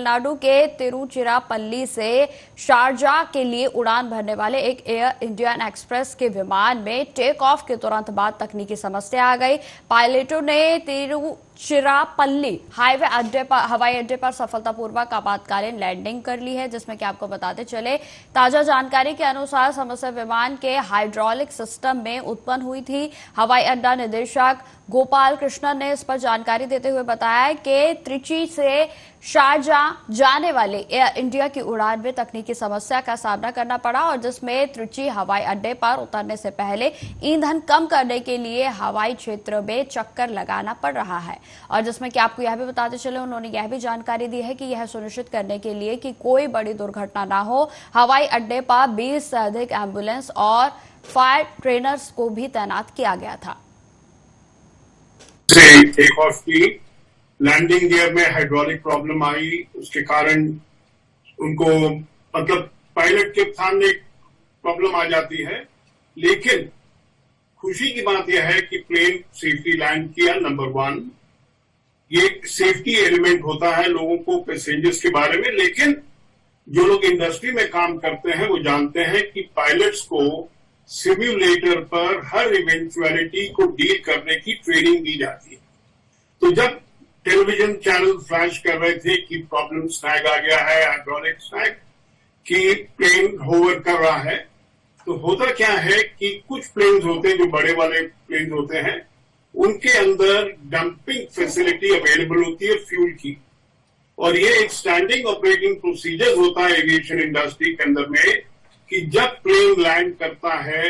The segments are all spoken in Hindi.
तमिलनाडु के तिरुचिरापल्ली से शारजाह के लिए उड़ान भरने वाले एक एयर इंडियन एक्सप्रेस के विमान में टेक ऑफ के तुरंत बाद तकनीकी समस्या आ गई। पायलटों ने तिरुचिरापल्ली हवाई अड्डे पर सफलतापूर्वक आपातकालीन लैंडिंग कर ली है, जिसमें कि आपको बताते चले ताजा जानकारी के अनुसार समस्या विमान के हाइड्रोलिक सिस्टम में उत्पन्न हुई थी। हवाई अड्डा निदेशक गोपाल कृष्णन ने इस पर जानकारी देते हुए बताया कि त्रिची से शारजाह जाने वाले एयर इंडिया की उड़ान में तकनीकी समस्या का सामना करना पड़ा और जिसमें त्रिची हवाई अड्डे पर उतरने से पहले ईंधन कम करने के लिए हवाई क्षेत्र में चक्कर लगाना पड़ रहा है। और जिसमें कि आपको यह भी बताते चले, उन्होंने यह भी जानकारी दी है कि यह सुनिश्चित करने के लिए कि कोई बड़ी दुर्घटना न हो, हवाई अड्डे पर 20 से अधिक एम्बुलेंस और फायर ट्रेनर्स को भी तैनात किया गया था। टेक ऑफ की लैंडिंग गियर में हाइड्रोलिक प्रॉब्लम आई, उसके कारण उनको मतलब पायलट के सामने प्रॉब्लम आ जाती है। लेकिन खुशी की बात यह है कि प्लेन सेफ्टी लैंड किया। नंबर 1, ये सेफ्टी एलिमेंट होता है लोगों को पैसेंजर्स के बारे में, लेकिन जो लोग इंडस्ट्री में काम करते हैं वो जानते हैं कि पायलट्स को सिम्युलेटर पर हर इवेंचुअलिटी को डील करने की ट्रेनिंग दी जाती है। तो जब टेलीविजन चैनल फ्लैश कर रहे थे कि प्रॉब्लम स्नैग आ गया है, हाइड्रोलिक स्नैग, कि प्लेन होवर कर रहा है, तो होता क्या है कि कुछ प्लेन्स होते हैं जो बड़े वाले प्लेन्स होते हैं, उनके अंदर डंपिंग फैसिलिटी अवेलेबल होती है फ्यूल की। और ये एक स्टैंडिंग ऑपरेटिंग प्रोसीजर होता है एविएशन इंडस्ट्री के अंदर में कि जब प्लेन लैंड करता है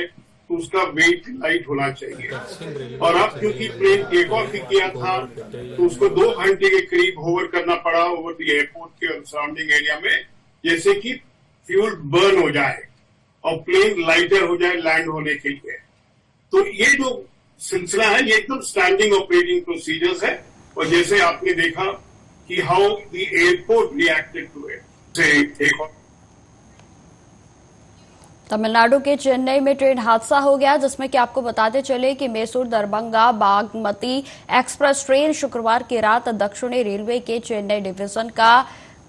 तो उसका वेट लाइट होना चाहिए। और अब क्योंकि प्लेन टेक ऑफ ही किया था तो उसको 2 घंटे के करीब होवर करना पड़ा ओवर द एयरपोर्ट के सराउंडिंग एरिया में, जैसे कि फ्यूल बर्न हो जाए और प्लेन लाइटर हो जाए लैंड होने के लिए। तो ये जो सिलसिला है ये एकदम स्टैंडिंग ऑपरेटिंग प्रोसीजर्स है। और जैसे आपने देखा कि how the airport reacted to it. Tamil Nadu के चेन्नई में ट्रेन हादसा हो गया, जिसमें कि आपको बताते चले कि मैसूर दरभंगा बागमती एक्सप्रेस ट्रेन शुक्रवार की रात दक्षिणी रेलवे के चेन्नई डिवीजन का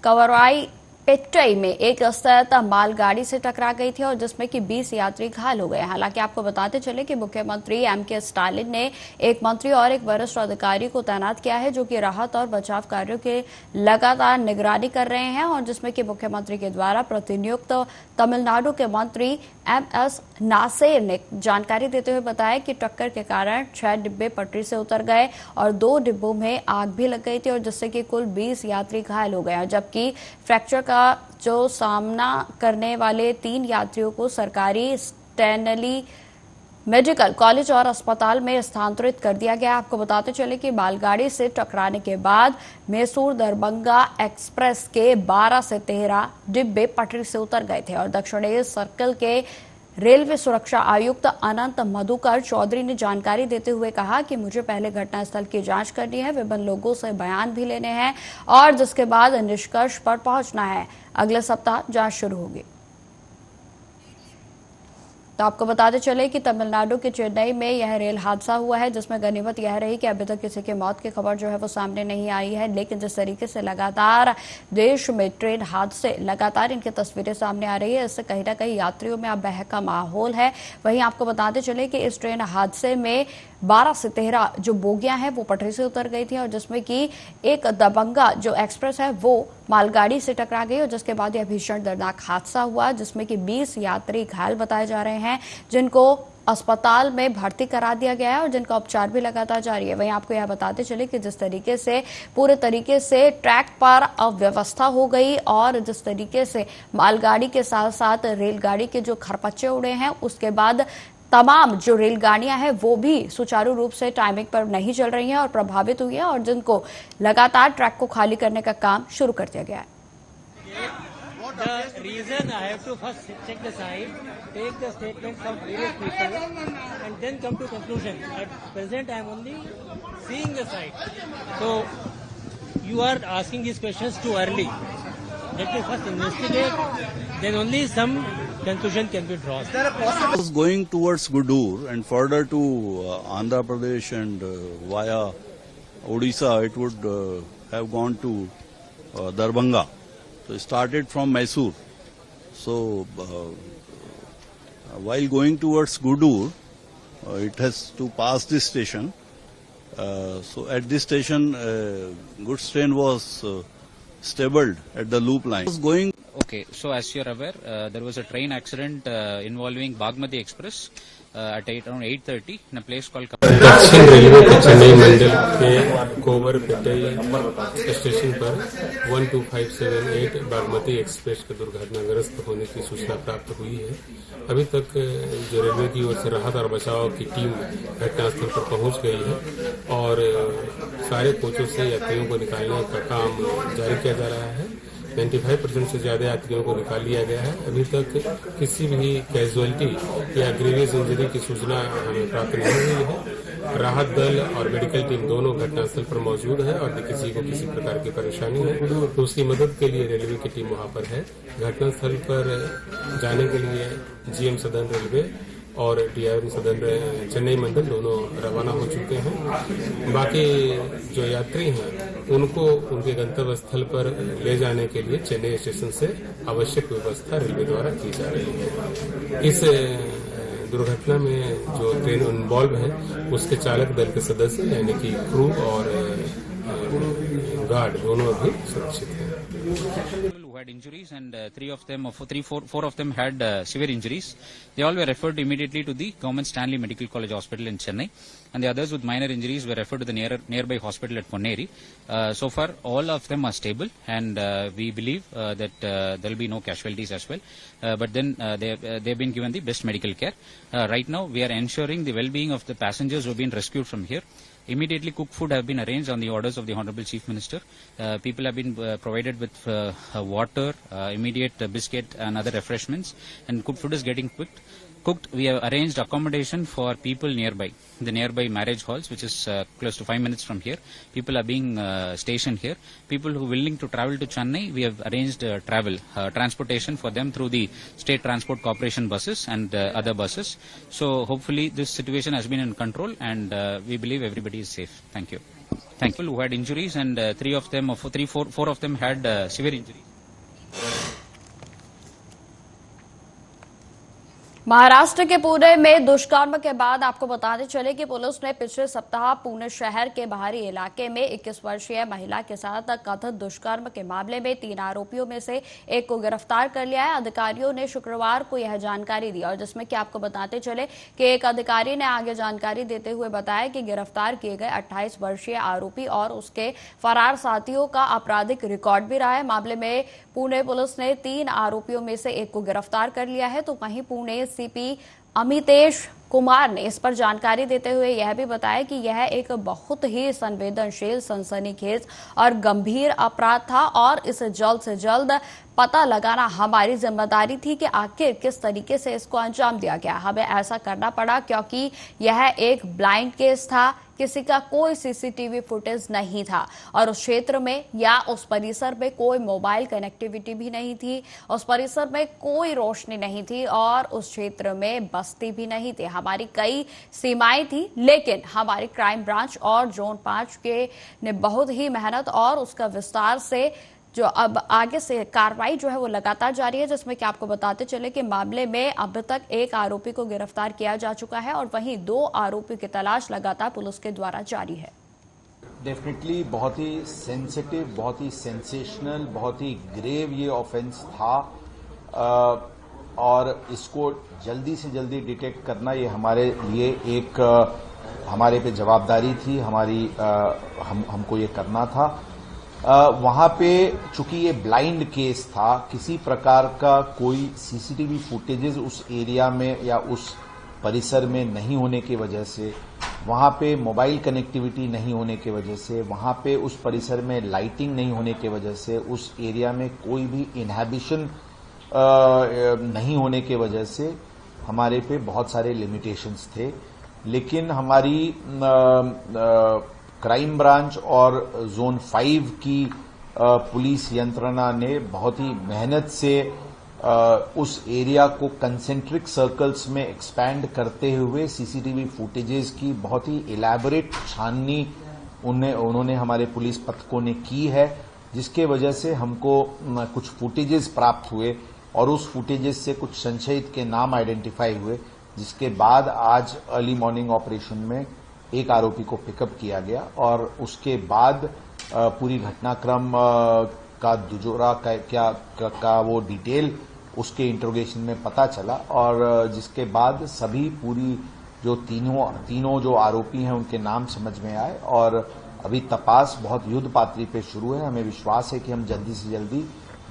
कवराई पेट्टई में एक अस्थायी मालगाड़ी से टकरा गई थी और जिसमें कि 20 यात्री घायल हो गए। हालांकि आपको बताते चले कि मुख्यमंत्री एमके स्टालिन ने एक मंत्री और एक वरिष्ठ अधिकारी को तैनात किया है जो कि राहत और बचाव कार्यों के लगातार निगरानी कर रहे हैं और जिसमें कि मुख्यमंत्री के द्वारा प्रतिनियुक्त तमिलनाडु के मंत्री एमएस नासेर ने जानकारी देते हुए बताया कि टक्कर के कारण 6 डिब्बे पटरी से उतर गए और 2 डिब्बों में आग भी लग गई थी और जिससे कि कुल 20 यात्री घायल हो गए, जबकि फ्रैक्चर का जो सामना करने वाले 3 यात्रियों को सरकारी स्टैनली मेडिकल कॉलेज और अस्पताल में स्थानांतरित कर दिया गया। आपको बताते चले कि मालगाड़ी से टकराने के बाद मैसूर दरभंगा एक्सप्रेस के 12 से 13 डिब्बे पटरी से उतर गए थे और दक्षिणी सर्कल के रेलवे सुरक्षा आयुक्त अनंत मधुकर चौधरी ने जानकारी देते हुए कहा कि मुझे पहले घटनास्थल की जांच करनी है, विभिन्न लोगों से बयान भी लेने हैं और जिसके बाद निष्कर्ष पर पहुंचना है। अगले सप्ताह जांच शुरू होगी। तो आपको बताते चले कि तमिलनाडु के चेन्नई में यह रेल हादसा हुआ है, जिसमें गनीमत यह रही कि अभी तक किसी की मौत की खबर जो है वो सामने नहीं आई है। लेकिन जिस तरीके से लगातार देश में ट्रेन हादसे लगातार इनकी तस्वीरें सामने आ रही है, इससे कहीं ना कहीं यात्रियों में अब बहक का माहौल है। वहीं आपको बताते चले कि इस ट्रेन हादसे में 12 से 13 जो बोगियां हैं वो पटरी से उतर गई थी और जिसमें कि एक दबंगा जो एक्सप्रेस है वो मालगाड़ी से टकरा गई और जिसके बाद यह भीषण दर्दनाक हादसा हुआ, जिसमें कि 20 यात्री घायल बताए जा रहे हैं जिनको अस्पताल में भर्ती करा दिया गया है और जिनका उपचार भी लगातार जारी है। वहीं आपको यह बताते चले कि जिस तरीके से पूरे तरीके से ट्रैक पर अव्यवस्था हो गई और जिस तरीके से मालगाड़ी के साथ साथ रेलगाड़ी के जो खरपच्चे उड़े हैं, उसके बाद तमाम जो रेलगाड़ियां हैं वो भी सुचारू रूप से टाइमिंग पर नहीं चल रही हैं और प्रभावित हुई हैं और जिनको लगातार ट्रैक को खाली करने का काम शुरू कर दिया गया है। The reason I have to first check the site, take the statements from various people, and then come to conclusion. At present, I am only seeing the site. So, you are asking these questions too early. Let me first investigate, then only some conclusion can be drawn. I was going towards Guddur and further to Andhra Pradesh and via Odisha, it would have gone to Darbhanga. So it started from Mysore. So while going towards Gudur, it has to pass this station. So at this station, goods train was stabled at the loop line. It was going. Okay, so as you're aware, there was a train accident involving Bagmati Express at around 8:30 in a place called. दक्षिण रेलवे के चेन्नई मंडल के कोवरपेट्टई स्टेशन पर 12578 बागमती एक्सप्रेस के दुर्घटनाग्रस्त होने की सूचना प्राप्त हुई है। अभी तक जो रेलवे की ओर से राहत और बचाव की टीम घटनास्थल पर पहुंच गई है और सारे कोचों से यात्रियों को निकालने का काम जारी किया जा रहा है। 95% से ज्यादा यात्रियों को निकाल लिया गया है। अभी तक किसी भी कैजुअलिटी या ग्रीवियस इंजरी की सूचना हमें प्राप्त नहीं हुई है। राहत दल और मेडिकल टीम दोनों घटनास्थल पर मौजूद है और किसी को किसी प्रकार की परेशानी है तो उसकी मदद के लिए रेलवे की टीम वहां पर है। घटनास्थल पर जाने के लिए जीएम सदर्न रेलवे और डीआरएम सदर्न चेन्नई मंडल दोनों रवाना हो चुके हैं। बाकी जो यात्री हैं उनको उनके गंतव्य स्थल पर ले जाने के लिए चेन्नई स्टेशन से आवश्यक व्यवस्था रेलवे द्वारा की जा रही है। इस दुर्घटना में जो ट्रेन इन्वॉल्व है उसके चालक दल के सदस्य यानी कि क्रू और गार्ड दोनों अभी सुरक्षित हैं। Who had injuries and four of them had severe injuries. They all were referred immediately to the Government Stanley Medical College Hospital in Chennai, and the others with minor injuries were referred to the nearby hospital at Ponneri. So far, all of them are stable, and we believe that there will be no casualties as well. But then they've been given the best medical care. Right now, we are ensuring the well-being of the passengers who have been rescued from here. Immediately cooked food have been arranged on the orders of the Honorable Chief Minister. People have been provided with water, immediate biscuit and other refreshments, and cooked food is getting cooked. We have arranged accommodation for people nearby, the nearby marriage halls, which is close to 5 minutes from here. People are being stationed here. People who are willing to travel to Chennai, we have arranged transportation for them through the State Transport Corporation buses and other buses. So hopefully this situation has been in control, and we believe everybody is safe. Thank you. Thank you. Who had injuries, and four of them had severe injuries. Maharashtra के पुणे में दुष्कर्म के बाद आपको बताते चले कि पुलिस ने पिछले सप्ताह पुणे शहर के बाहरी इलाके में 21 वर्षीय महिला के साथ कथित दुष्कर्म के मामले में 3 आरोपियों में से एक को गिरफ्तार कर लिया है। अधिकारियों ने शुक्रवार को यह जानकारी दी और जिसमें कि आपको बताते चले कि एक अधिकारी ने आगे जानकारी देते हुए बताया कि गिरफ्तार किए गए 28 वर्षीय आरोपी और उसके फरार साथियों का आपराधिक रिकॉर्ड भी रहा है। मामले में पुणे पुलिस ने 3 आरोपियों में से एक को गिरफ्तार कर लिया है। तो वहीं पुणे सीपी अमितेश कुमार ने इस पर जानकारी देते हुए यह भी बताया कि यह एक बहुत ही संवेदनशील, सनसनीखेज और गंभीर अपराध था और इसे जल्द से जल्द पता लगाना हमारी जिम्मेदारी थी कि आखिर किस तरीके से इसको अंजाम दिया गया। हमें ऐसा करना पड़ा क्योंकि यह एक ब्लाइंड केस था, किसी का कोई सीसीटीवी फुटेज नहीं था और उस क्षेत्र में या उस परिसर में कोई मोबाइल कनेक्टिविटी भी नहीं थी, उस परिसर में कोई रोशनी नहीं थी और उस क्षेत्र में बस्ती भी नहीं थी। हमारी कई सीमाएं थी, लेकिन हमारी क्राइम ब्रांच और जोन 5 के ने बहुत ही मेहनत और उसका विस्तार से जो अब आगे से कार्रवाई जो है वो लगातार जारी है, जिसमें कि आपको बताते चले कि मामले में अब तक 1 आरोपी को गिरफ्तार किया जा चुका है और वहीं 2 आरोपियों की तलाश लगातार पुलिस के द्वारा जारी है। डेफिनेटली बहुत ही सेंसिटिव, बहुत ही सेंसेशनल, बहुत ही ग्रेव ये ऑफेंस था और इसको जल्दी से जल्दी डिटेक्ट करना ये हमारे लिए एक हमारे पे जवाबदारी थी, हमको ये करना था। वहां पे चूंकि ये ब्लाइंड केस था, किसी प्रकार का कोई सीसीटीवी फुटेजेस उस एरिया में या उस परिसर में नहीं होने की वजह से, वहां पे मोबाइल कनेक्टिविटी नहीं होने की वजह से, वहां पे उस परिसर में लाइटिंग नहीं होने की वजह से, उस एरिया में कोई भी इनहैबिशन नहीं होने की वजह से हमारे पे बहुत सारे लिमिटेशंस थे। लेकिन हमारी क्राइम ब्रांच और जोन 5 की पुलिस यंत्रणा ने बहुत ही मेहनत से उस एरिया को कंसेंट्रिक सर्कल्स में एक्सपैंड करते हुए सीसीटीवी फुटेजेस की बहुत ही इलैबोरेट छाननी उन्होंने हमारे पुलिस पथकों ने की है। जिसके वजह से हमको कुछ फुटेजेस प्राप्त हुए और उस फुटेजेस से कुछ संशयित के नाम आइडेंटिफाई हुए, जिसके बाद आज अर्ली मॉर्निंग ऑपरेशन में एक आरोपी को पिकअप किया गया और उसके बाद पूरी घटनाक्रम का दुजोरा का वो डिटेल उसके इंट्रोगेशन में पता चला और जिसके बाद सभी पूरी जो तीनों जो आरोपी हैं उनके नाम समझ में आए और अभी तपास बहुत युद्ध पातळी पे शुरू है। हमें विश्वास है कि हम जल्दी से जल्दी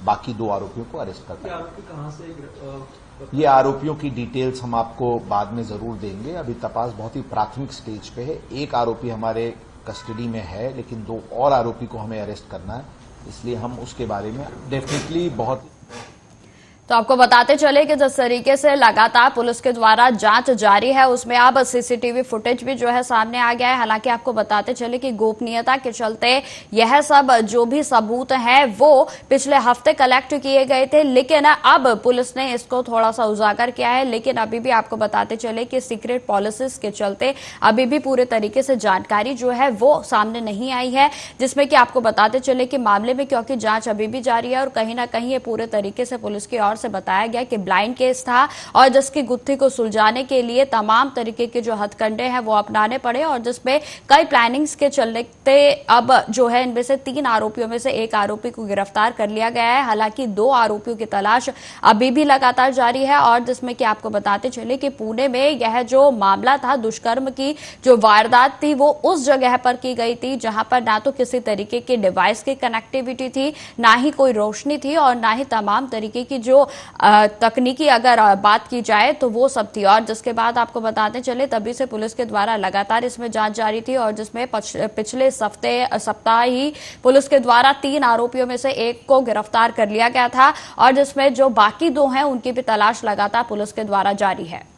बाकी 2 आरोपियों को अरेस्ट कर पाएंगे। ये आरोपियों की डिटेल्स हम आपको बाद में जरूर देंगे। अभी तपास बहुत ही प्राथमिक स्टेज पे है। एक आरोपी हमारे कस्टडी में है, लेकिन 2 और आरोपी को हमें अरेस्ट करना है, इसलिए हम उसके बारे में डेफिनेटली बहुत। तो आपको बताते चले कि जिस तरीके से लगातार पुलिस के द्वारा जांच जारी है, उसमें अब सीसीटीवी फुटेज भी जो है सामने आ गया है। हालांकि आपको बताते चले कि गोपनीयता के चलते यह सब जो भी सबूत हैं वो पिछले हफ्ते कलेक्ट किए गए थे, लेकिन अब पुलिस ने इसको थोड़ा सा उजागर किया है। लेकिन अभी भी आपको बताते चले कि सीक्रेट पॉलिसीज के चलते अभी भी पूरे तरीके से जानकारी जो है वो सामने नहीं आई है, जिसमें कि आपको बताते चले कि मामले में क्योंकि जांच अभी भी जारी है और कहीं ना कहीं ये पूरे तरीके से पुलिस की से बताया गया कि ब्लाइंड केस था और जिसकी गुत्थी को सुलझाने के लिए तमाम तरीके के जो हथकंडे हैं वो अपनाने पड़े और जिसमें कई प्लानिंग्स के चलते अब जो है इनमें से 3 आरोपियों में से एक आरोपी को गिरफ्तार कर लिया गया है। हालांकि 2 आरोपियों की तलाश अभी भी लगातार जारी है और जिसमें कि आपको बताते चले कि पुणे में यह जो मामला था, दुष्कर्म की जो वारदात थी, वो उस जगह पर की गई थी जहां पर ना तो किसी तरीके के डिवाइस की कनेक्टिविटी थी, ना ही कोई रोशनी थी और ना ही तमाम तरीके की जो तकनीकी अगर बात की जाए तो वो सब थी। और जिसके बाद आपको बताते चले तभी से पुलिस के द्वारा लगातार इसमें जांच जारी थी और जिसमें पिछले सप्ताह ही पुलिस के द्वारा 3 आरोपियों में से एक को गिरफ्तार कर लिया गया था और जिसमें जो बाकी 2 हैं उनकी भी तलाश लगातार पुलिस के द्वारा जारी है।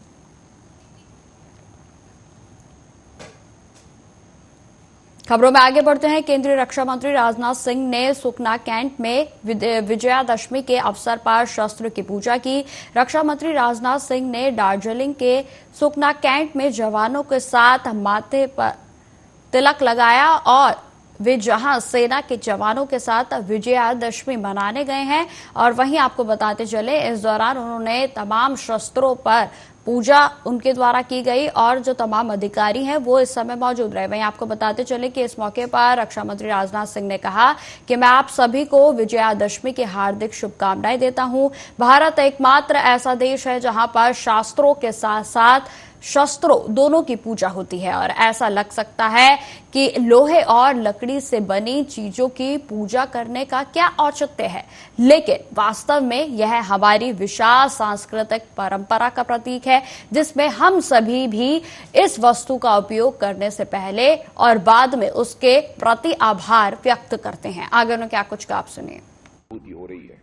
खबरों में आगे बढ़ते हैं। केंद्रीय रक्षा मंत्री राजनाथ सिंह ने सुकना कैंट में विजयादशमी के अवसर पर शस्त्र की पूजा की। रक्षा मंत्री राजनाथ सिंह ने दार्जिलिंग के सुकना कैंट में जवानों के साथ माथे पर तिलक लगाया और वे जहां सेना के जवानों के साथ विजयादशमी मनाने गए हैं और वहीं आपको बताते चले इस दौरान उन्होंने तमाम शस्त्रों पर पूजा उनके द्वारा की गई और जो तमाम अधिकारी हैं वो इस समय मौजूद रहे। वहीं आपको बताते चले कि इस मौके पर रक्षा मंत्री राजनाथ सिंह ने कहा कि मैं आप सभी को विजयादशमी की हार्दिक शुभकामनाएं देता हूं। भारत एकमात्र ऐसा देश है जहां पर शास्त्रों के साथ साथ शस्त्रों दोनों की पूजा होती है और ऐसा लग सकता है कि लोहे और लकड़ी से बनी चीजों की पूजा करने का क्या औचित्य है, लेकिन वास्तव में यह हमारी विशाल सांस्कृतिक परंपरा का प्रतीक है जिसमें हम सभी भी इस वस्तु का उपयोग करने से पहले और बाद में उसके प्रति आभार व्यक्त करते हैं। आगे उन्होंने क्या कुछ कहा, आप सुनिए। हो रही है।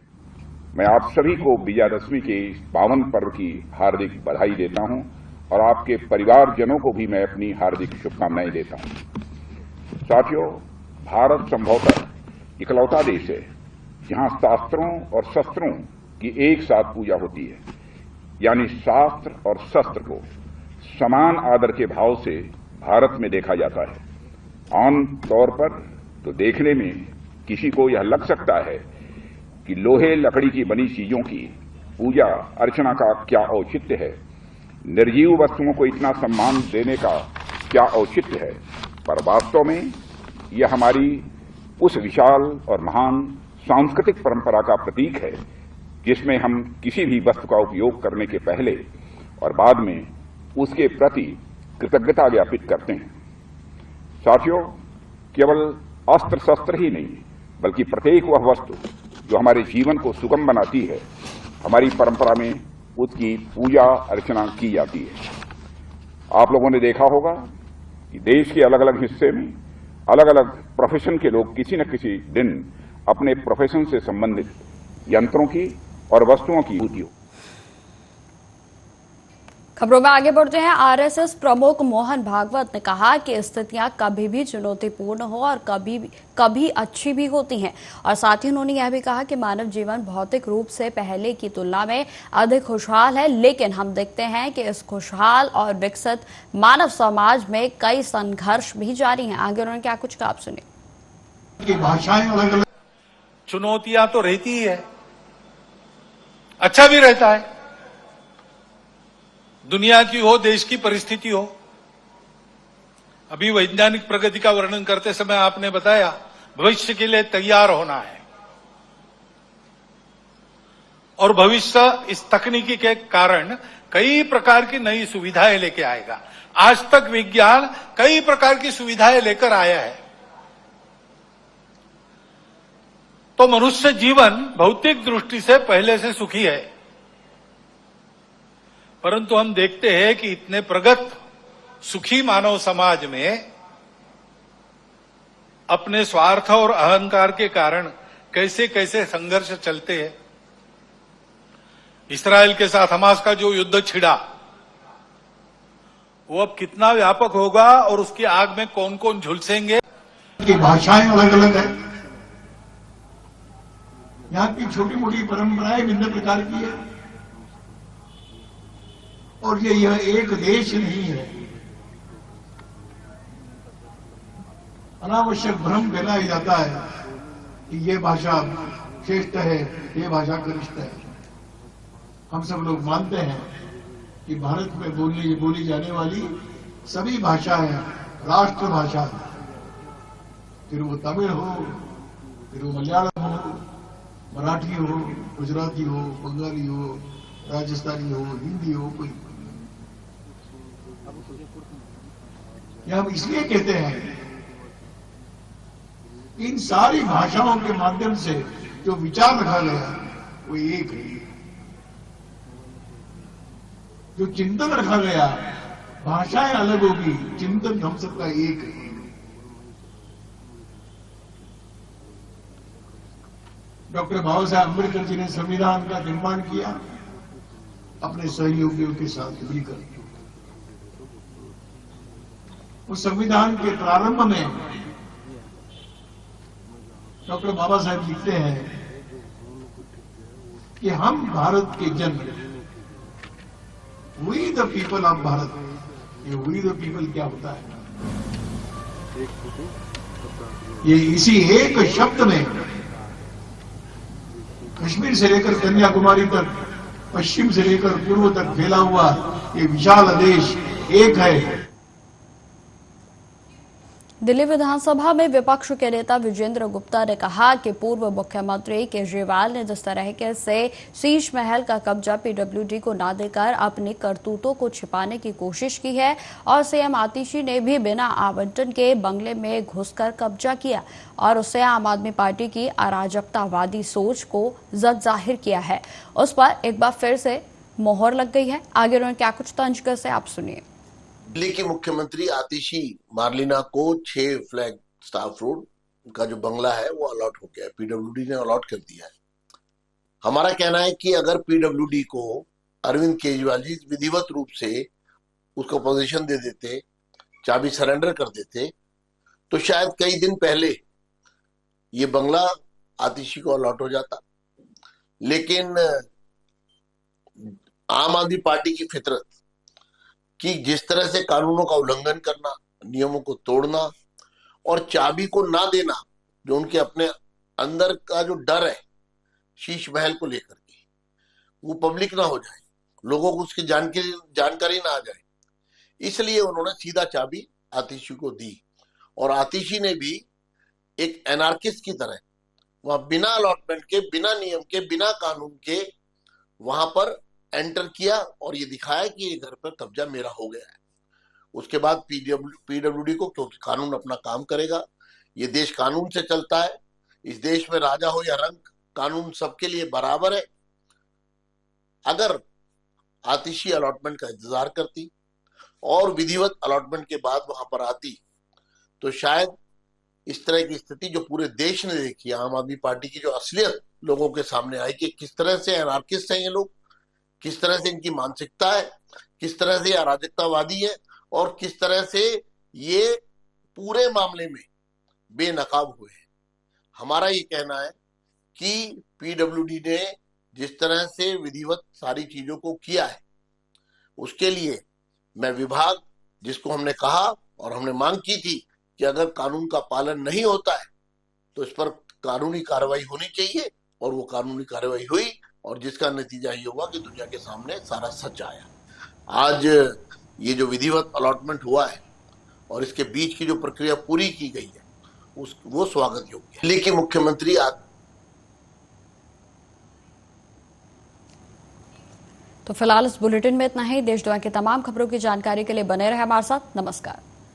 मैं आप सभी को विजयादशमी के इस पावन पर्व की हार्दिक बधाई देता हूं और आपके परिवारजनों को भी मैं अपनी हार्दिक शुभकामनाएं देता हूं। साथियों, भारत संभवतः इकलौता देश है जहां शास्त्रों और शस्त्रों की एक साथ पूजा होती है, यानी शास्त्र और शस्त्र को समान आदर के भाव से भारत में देखा जाता है। आम तौर पर तो देखने में किसी को यह लग सकता है कि लोहे लकड़ी की बनी चीजों की पूजा अर्चना का क्या औचित्य है, निर्जीव वस्तुओं को इतना सम्मान देने का क्या औचित्य है, पर वास्तव में यह हमारी उस विशाल और महान सांस्कृतिक परंपरा का प्रतीक है जिसमें हम किसी भी वस्तु का उपयोग करने के पहले और बाद में उसके प्रति कृतज्ञता ज्ञापित करते हैं। साथियों, केवल अस्त्र शस्त्र ही नहीं बल्कि प्रत्येक वह वस्तु जो हमारे जीवन को सुगम बनाती है, हमारी परंपरा में उसकी पूजा अर्चना की जाती है। आप लोगों ने देखा होगा कि देश के अलग अलग हिस्से में अलग अलग प्रोफेशन के लोग किसी न किसी दिन अपने प्रोफेशन से संबंधित यंत्रों की और वस्तुओं की पूजा। खबरों में आगे बढ़ते हैं। आरएसएस प्रमुख मोहन भागवत ने कहा कि स्थितियां कभी भी चुनौतीपूर्ण हो और कभी अच्छी भी होती हैं और साथ ही उन्होंने यह भी कहा कि मानव जीवन भौतिक रूप से पहले की तुलना में अधिक खुशहाल है, लेकिन हम देखते हैं कि इस खुशहाल और विकसित मानव समाज में कई संघर्ष भी जारी हैं। आगे उन्होंने क्या कुछ कहा, आप सुनिए। भाषाएं अलग अलग चुनौतियां तो रहती ही है, अच्छा भी रहता है। दुनिया की हो, देश की परिस्थिति हो। अभी वैज्ञानिक प्रगति का वर्णन करते समय आपने बताया भविष्य के लिए तैयार होना है, और भविष्य इस तकनीकी के कारण कई प्रकार की नई सुविधाएं लेके आएगा। आज तक विज्ञान कई प्रकार की सुविधाएं लेकर आया है, तो मनुष्य जीवन भौतिक दृष्टि से पहले से सुखी है। परंतु हम देखते हैं कि इतने प्रगत सुखी मानव समाज में अपने स्वार्थ और अहंकार के कारण कैसे कैसे संघर्ष चलते हैं। इस्राएल के साथ हमास का जो युद्ध छिड़ा, वो अब कितना व्यापक होगा और उसकी आग में कौन कौन झुलसेंगे। की भाषाएं अलग अलग है, यहाँ की छोटी मोटी परंपराएं भिन्न प्रकार की है, और यह एक देश नहीं है। अनावश्यक भ्रम फैलाया जाता है कि ये भाषा श्रेष्ठ है, ये भाषा कनिष्ठ है। हम सब लोग मानते हैं कि भारत में बोली जाने वाली सभी भाषाएं राष्ट्र भाषा है। फिर वो तमिल हो, फिर वो मलयालम हो, मराठी हो, गुजराती हो, बंगाली हो, राजस्थानी हो, हिंदी हो, कोई। यह हम इसलिए कहते हैं, इन सारी भाषाओं के माध्यम से जो विचार रखा गया वो एक है। जो चिंतन रखा गया, भाषाएं अलग होगी, चिंतन हम सबका एक है। डॉक्टर बाबा साहेब अम्बेडकर जी ने संविधान का निर्माण किया अपने सहयोगियों के साथ मिलकर। उस संविधान के प्रारंभ में डॉक्टर बाबा साहेब लिखते हैं कि हम भारत के जन, we the people of Bharat. ये वी द पीपल क्या होता है? ये इसी एक शब्द में कश्मीर से लेकर कन्याकुमारी तक, पश्चिम से लेकर पूर्व तक फैला हुआ ये विशाल देश एक है। दिल्ली विधानसभा में विपक्ष के नेता विजेंद्र गुप्ता ने कहा कि पूर्व मुख्यमंत्री केजरीवाल ने जिस तरह से शीश महल का कब्जा पीडब्ल्यूडी को न देकर अपनी करतूतों को छिपाने की कोशिश की है, और सीएम आतिशी ने भी बिना आवंटन के बंगले में घुसकर कब्जा किया और उससे आम आदमी पार्टी की अराजकतावादी सोच को जग जाहिर किया है। उस पर एक बार फिर से मोहर लग गई है। आगे उन्होंने क्या कुछ तंज कर से आप सुनिए। दिल्ली की मुख्यमंत्री आतिशी मार्लिना को 6 फ्लैग स्टाफ रोड का जो बंगला है वो अलॉट हो गया है, पीडब्ल्यूडी ने अलॉट कर दिया है। हमारा कहना है कि अगर पीडब्ल्यूडी को अरविंद केजरीवाल जी विधिवत रूप से उसको पोजीशन दे देते, चाबी सरेंडर कर देते, तो शायद कई दिन पहले ये बंगला आतिशी को अलॉट हो जाता। लेकिन आम आदमी पार्टी की फितरत कि जिस तरह से कानूनों का उल्लंघन करना, नियमों को तोड़ना और चाबी को ना देना, जो उनके अपने अंदर का जो डर है शीश महल को लेकर के, वो पब्लिक ना हो जाए, लोगों को उसकी जानकारी ना आ जाए, इसलिए उन्होंने सीधा चाबी आतिशी को दी। और आतिशी ने भी एक एनार्किस्ट की तरह वहां बिना अलॉटमेंट के, बिना नियम के, बिना कानून के वहां पर एंटर किया और ये दिखाया कि ये घर पर कब्जा मेरा हो गया है। उसके बाद पीडब्ल्यूडी को, क्योंकि कानून अपना काम करेगा, ये देश कानून से चलता है, इस देश में राजा हो या रंक, कानून सबके लिए बराबर है। अगर आतिशी अलॉटमेंट का इंतजार करती और विधिवत अलॉटमेंट के बाद वहां पर आती, तो शायद इस तरह की स्थिति जो पूरे देश ने देखी, आम आदमी पार्टी की जो असलियत लोगों के सामने आई कि किस तरह से एनार्किस्ट हैं ये लोग, किस तरह से इनकी मानसिकता है, किस तरह से अराजकतावादी है और किस तरह से ये पूरे मामले में बेनकाब हुए हैं। हमारा ये कहना है कि पीडब्ल्यूडी ने जिस तरह से विधिवत सारी चीजों को किया है, उसके लिए मैं विभाग, जिसको हमने कहा और हमने मांग की थी कि अगर कानून का पालन नहीं होता है तो इस पर कानूनी कार्रवाई होनी चाहिए, और वो कानूनी कार्रवाई हुई, और जिसका नतीजा ये हुआ कि दुनिया के सामने सारा सच आया। आज ये जो विधिवत अलॉटमेंट हुआ है और इसके बीच की जो प्रक्रिया पूरी की गई है वो स्वागत योग्य है। लेकिन मुख्यमंत्री तो फिलहाल इस बुलेटिन में इतना ही। देश दुनिया की तमाम खबरों की जानकारी के लिए बने रहे हमारे साथ। नमस्कार।